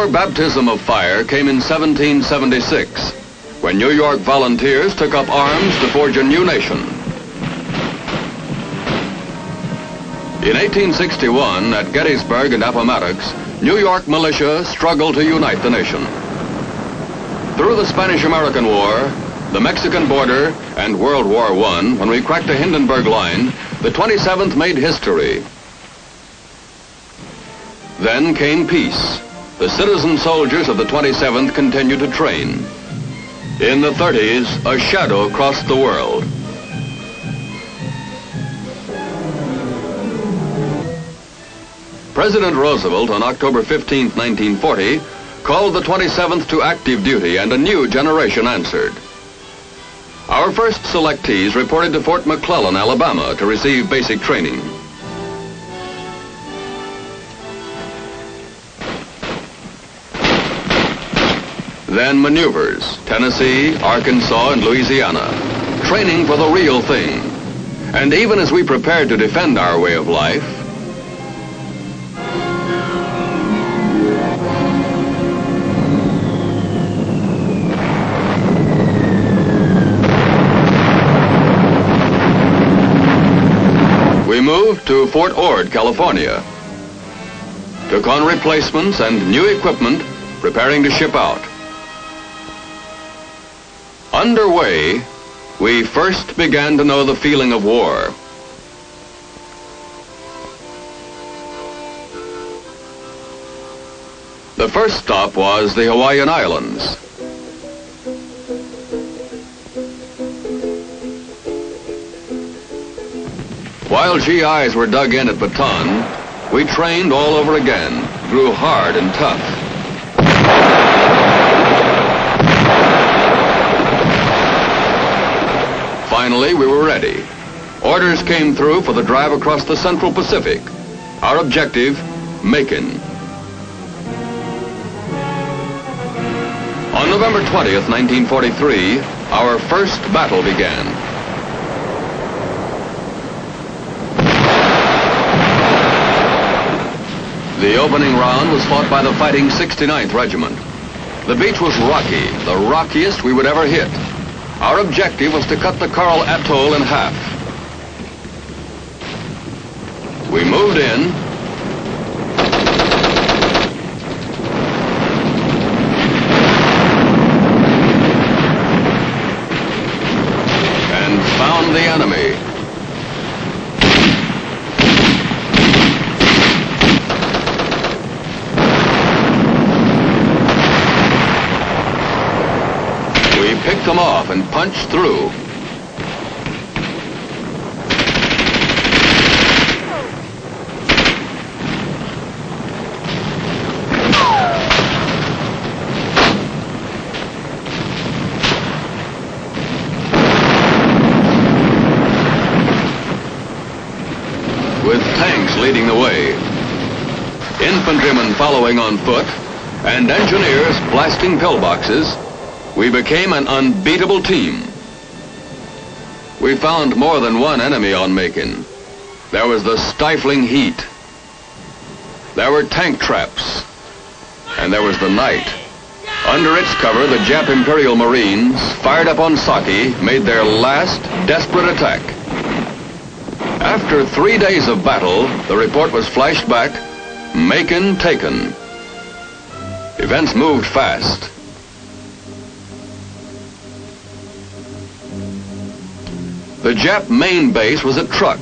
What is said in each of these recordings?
baptism of fire came in 1776, when New York volunteers took up arms to forge a new nation. In 1861, at Gettysburg and Appomattox, New York militia struggled to unite the nation. Through the Spanish-American War, the Mexican border, and World War I, when we cracked the Hindenburg Line, the 27th made history. Then came peace. The citizen soldiers of the 27th continued to train. In the 30s, a shadow crossed the world. President Roosevelt, on October 15, 1940, called the 27th to active duty, and a new generation answered. Our first selectees reported to Fort McClellan, Alabama, to receive basic training. Then maneuvers, Tennessee, Arkansas, and Louisiana, training for the real thing. And even as we prepared to defend our way of life, we moved to Fort Ord, California, took on replacements and new equipment, preparing to ship out. Underway, we first began to know the feeling of war. The first stop was the Hawaiian Islands. While GIs were dug in at Bataan, we trained all over again, grew hard and tough. Finally, we were ready. Orders came through for the drive across the Central Pacific. Our objective, Makin. On November 20th, 1943, our first battle began. The opening round was fought by the fighting 69th Regiment. The beach was rocky, the rockiest we would ever hit. Our objective was to cut the Coral Atoll in half. We moved in, and found the enemy. Picked them off and punched through. With tanks leading the way, infantrymen following on foot, and engineers blasting pillboxes, we became an unbeatable team. We found more than one enemy on Makin. There was the stifling heat. There were tank traps. And there was the night. Under its cover, the Jap Imperial Marines, fired up on Saki, made their last desperate attack. After 3 days of battle, the report was flashed back, Makin taken. Events moved fast. The Jap main base was at Truk.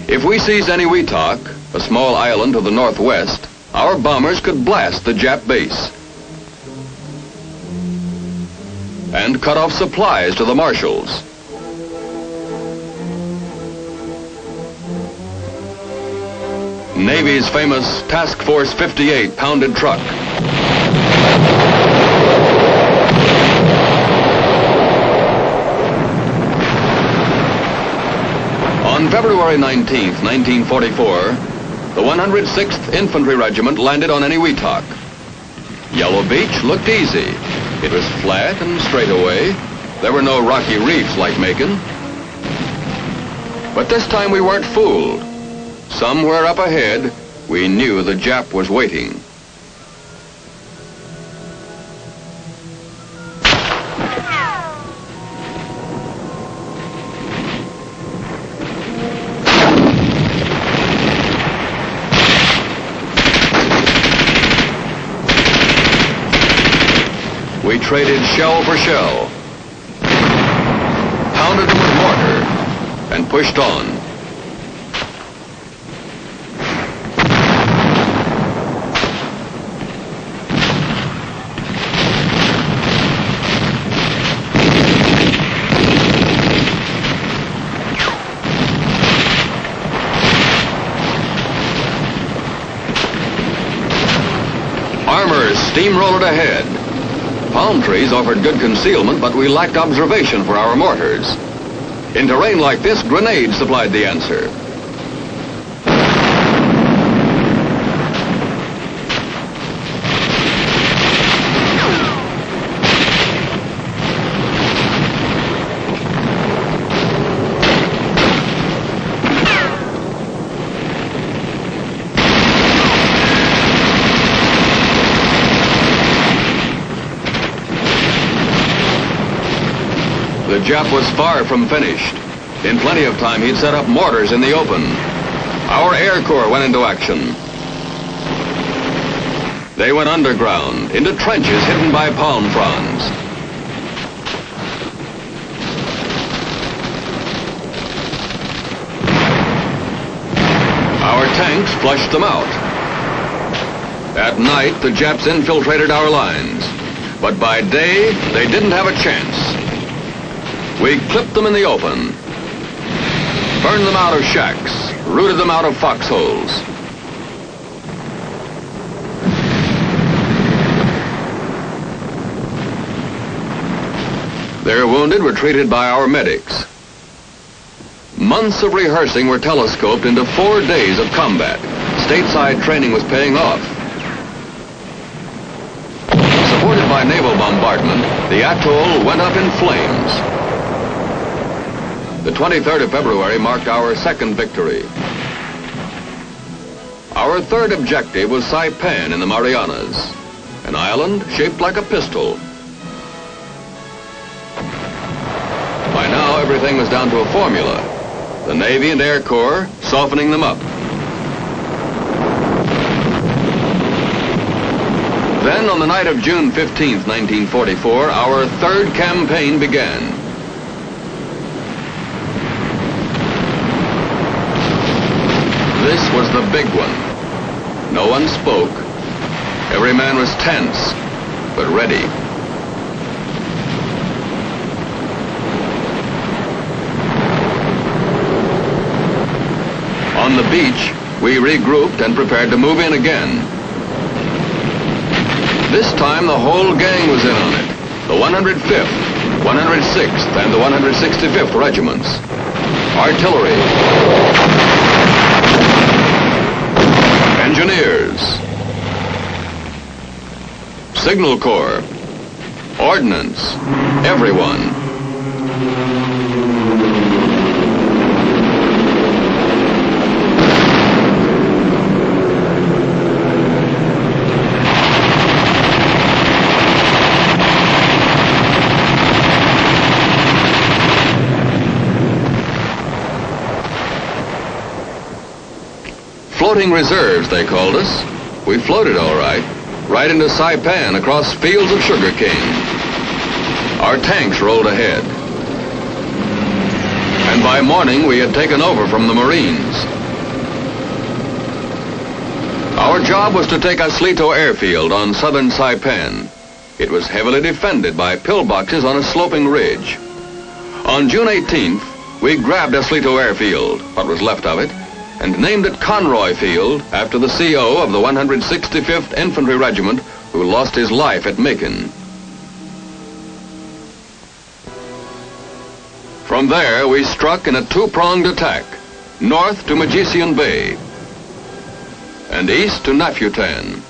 If we seized Eniwetok, a small island to the northwest, our bombers could blast the Jap base and cut off supplies to the marshals. Navy's famous Task Force 58 pounded Truk. On February 19th, 1944, the 106th Infantry Regiment landed on Eniwetok. Yellow Beach looked easy. It was flat and straight away. There were no rocky reefs like Makin. But this time we weren't fooled. Somewhere up ahead, we knew the Jap was waiting. traded shell for shell, pounded them with mortar, and pushed on. Steamrolled ahead. Palm trees offered good concealment, but we lacked observation for our mortars. In terrain like this, grenades supplied the answer. The Jap was far from finished. In plenty of time, he'd set up mortars in the open. Our Air Corps went into action. They went underground, into trenches hidden by palm fronds. Our tanks flushed them out. At night, the Japs infiltrated our lines. But by day, they didn't have a chance. We clipped them in the open, burned them out of shacks, rooted them out of foxholes. Their wounded were treated by our medics. Months of rehearsing were telescoped into 4 days of combat. Stateside training was paying off. Supported by naval bombardment, the atoll went up in flames. The 23rd of February marked our second victory. Our third objective was Saipan in the Marianas, an island shaped like a pistol. By now, everything was down to a formula. The Navy and Air Corps softening them up. Then, on the night of June 15th, 1944, our third campaign began. This was the big one. No one spoke. Every man was tense, but ready. On the beach, we regrouped and prepared to move in again. This time, the whole gang was in on it. The 105th, 106th, and the 165th regiments. Artillery. Engineers, Signal Corps, Ordnance, everyone. Floating reserves, they called us. We floated all right into Saipan across fields of sugarcane. Our tanks rolled ahead. And by morning, we had taken over from the Marines. Our job was to take Aslito airfield on southern Saipan. It was heavily defended by pillboxes on a sloping ridge. On June 18th, we grabbed Aslito airfield, what was left of it, and named it Conroy Field after the CO of the 165th Infantry Regiment who lost his life at Makin. From there, we struck in a two-pronged attack, north to Magician Bay and east to Nafutan.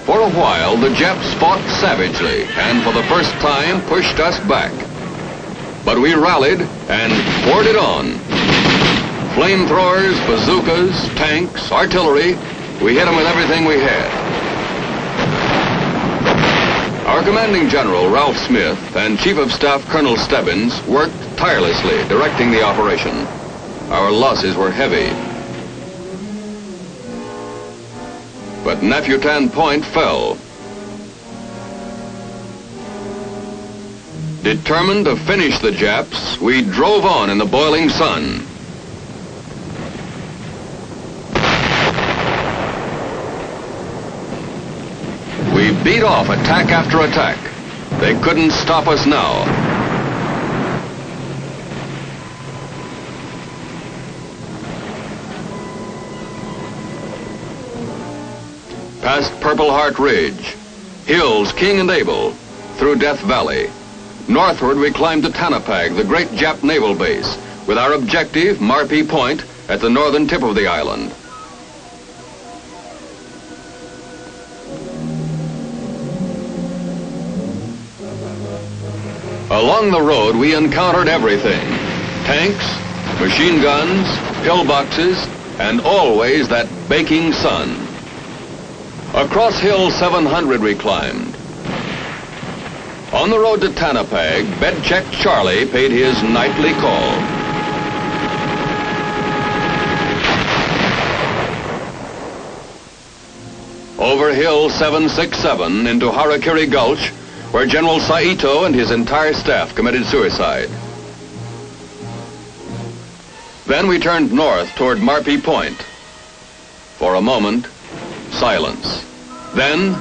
For a while, the Japs fought savagely and for the first time pushed us back. But we rallied and poured it on. Flamethrowers, bazookas, tanks, artillery, we hit them with everything we had. Our commanding general, Ralph Smith, and Chief of Staff Colonel Stebbins worked tirelessly, directing the operation. Our losses were heavy. but Nefutan Point fell. Determined to finish the Japs, we drove on in the boiling sun. We beat off attack after attack. They couldn't stop us now. Past Purple Heart Ridge, hills King and Abel, through Death Valley. Northward we climbed to Tanapag, the great Jap naval base, with our objective, Marpi Point, at the northern tip of the island. Along the road we encountered everything. Tanks, machine guns, pillboxes, and always that baking sun. Across Hill 700 we climbed. On the road to Tanapag, Bedcheck Charlie paid his nightly call. Over Hill 767 into Harakiri Gulch, where General Saito and his entire staff committed suicide. Then we turned north toward Marpi Point. For a moment, silence. Then,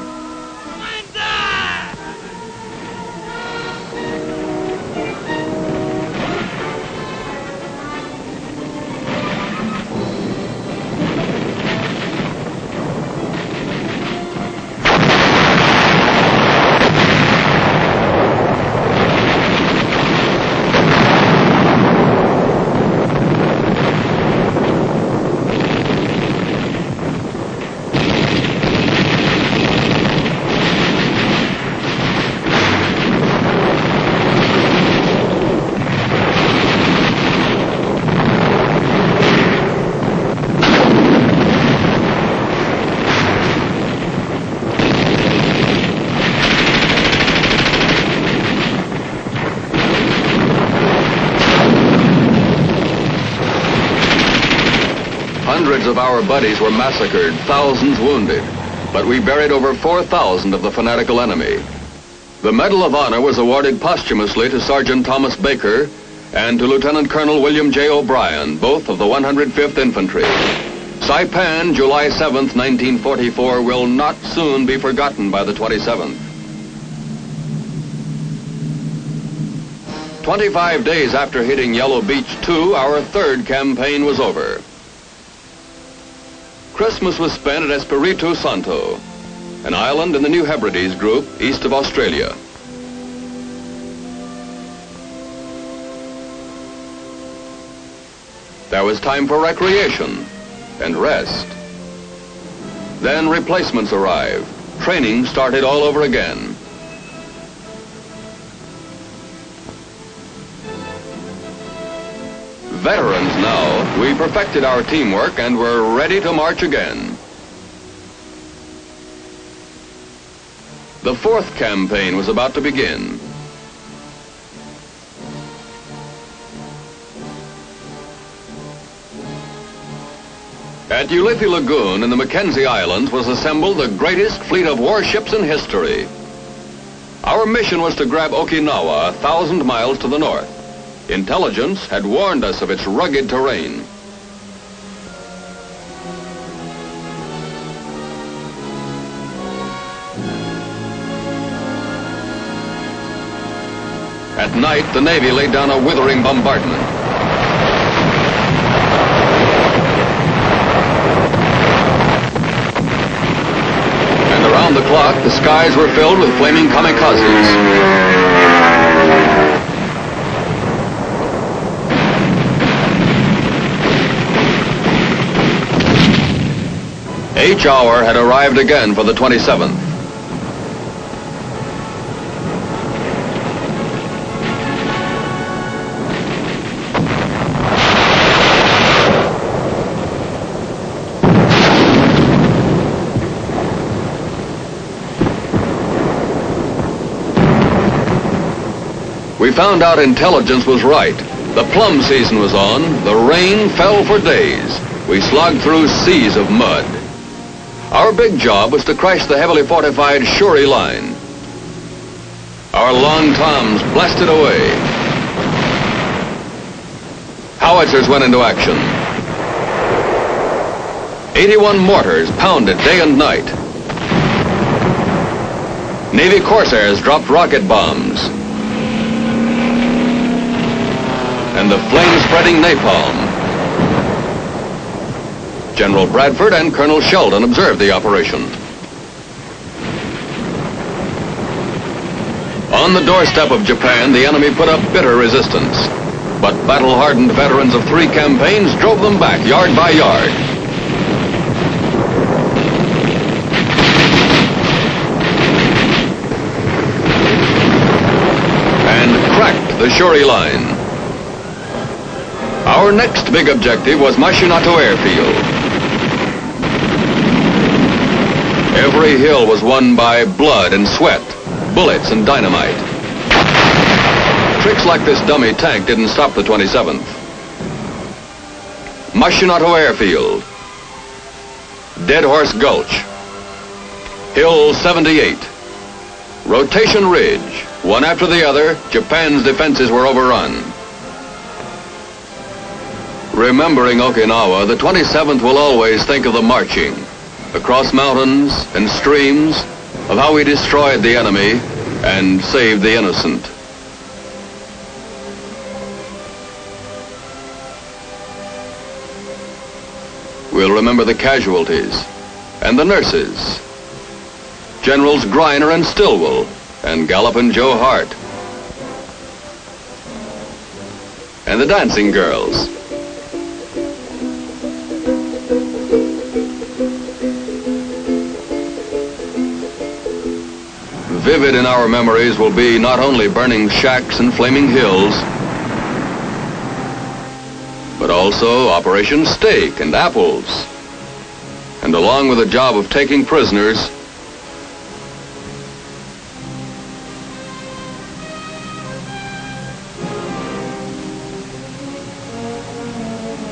hundreds of our buddies were massacred, thousands wounded, but we buried over 4,000 of the fanatical enemy. The Medal of Honor was awarded posthumously to Sergeant Thomas Baker and to Lieutenant Colonel William J. O'Brien, both of the 105th Infantry. Saipan, July 7th, 1944, will not soon be forgotten by the 27th. 25 days after hitting Yellow Beach 2, our third campaign was over. Christmas was spent at Espiritu Santo, an island in the New Hebrides group east of Australia. There was time for recreation and rest. Then replacements arrived. Training started all over again. Veterans now, we perfected our teamwork and were ready to march again. The fourth campaign was about to begin. At Ulithi Lagoon in the Mackenzie Islands was assembled the greatest fleet of warships in history. Our mission was to grab Okinawa 1,000 miles to the north. Intelligence had warned us of its rugged terrain. At night, the Navy laid down a withering bombardment. And around the clock, the skies were filled with flaming kamikazes. H hour had arrived again for the 27th. We found out intelligence was right. The plum season was on. The rain fell for days. We slogged through seas of mud. Our big job was to crush the heavily fortified Shuri line. Our long toms blasted away. Howitzers went into action. 81 mortars pounded day and night. Navy Corsairs dropped rocket bombs. And the flame-spreading napalm. General Bradford and Colonel Sheldon observed the operation. On the doorstep of Japan, the enemy put up bitter resistance. But battle-hardened veterans of 3 campaigns drove them back yard by yard. And cracked the Shuri line. Our next big objective was Mashinato Airfield. Every hill was won by blood and sweat, bullets and dynamite. Tricks like this dummy tank didn't stop the 27th. Mashinato Airfield. Dead Horse Gulch. Hill 78. Rotation Ridge. One after the other, Japan's defenses were overrun. Remembering Okinawa, the 27th will always think of the marching across mountains and streams, of how we destroyed the enemy and saved the innocent. We'll remember the casualties and the nurses, Generals Greiner and Stilwell, and Gallup and Joe Hart, and the dancing girls. Vivid in our memories will be not only burning shacks and flaming hills, but also Operation Steak and Apples. And along with the job of taking prisoners,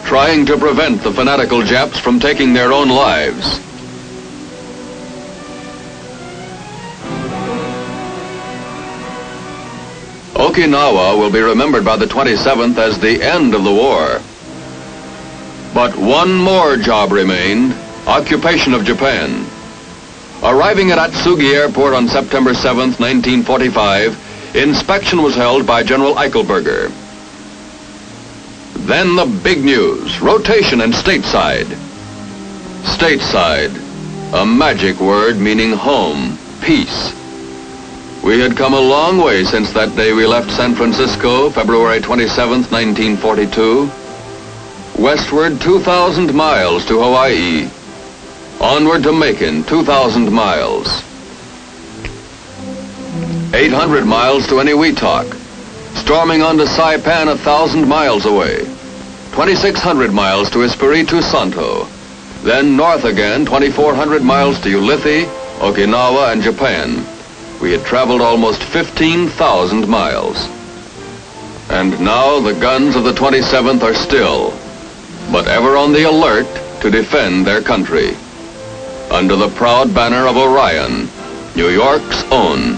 trying to prevent the fanatical Japs from taking their own lives. Okinawa will be remembered by the 27th as the end of the war. But one more job remained, occupation of Japan. Arriving at Atsugi Airport on September 7th, 1945, inspection was held by General Eichelberger. Then the big news, rotation and stateside. Stateside, a magic word meaning home, peace. We had come a long way since that day we left San Francisco, February 27th, 1942. Westward 2,000 miles to Hawaii. Onward to Makin, 2,000 miles. 800 miles to Eniwetok. Storming onto Saipan 1,000 miles away. 2,600 miles to Espiritu Santo. Then north again, 2,400 miles to Ulithi, Okinawa, and Japan. We had traveled almost 15,000 miles. And now the guns of the 27th are still, but ever on the alert to defend their country. Under the proud banner of Orion, New York's own.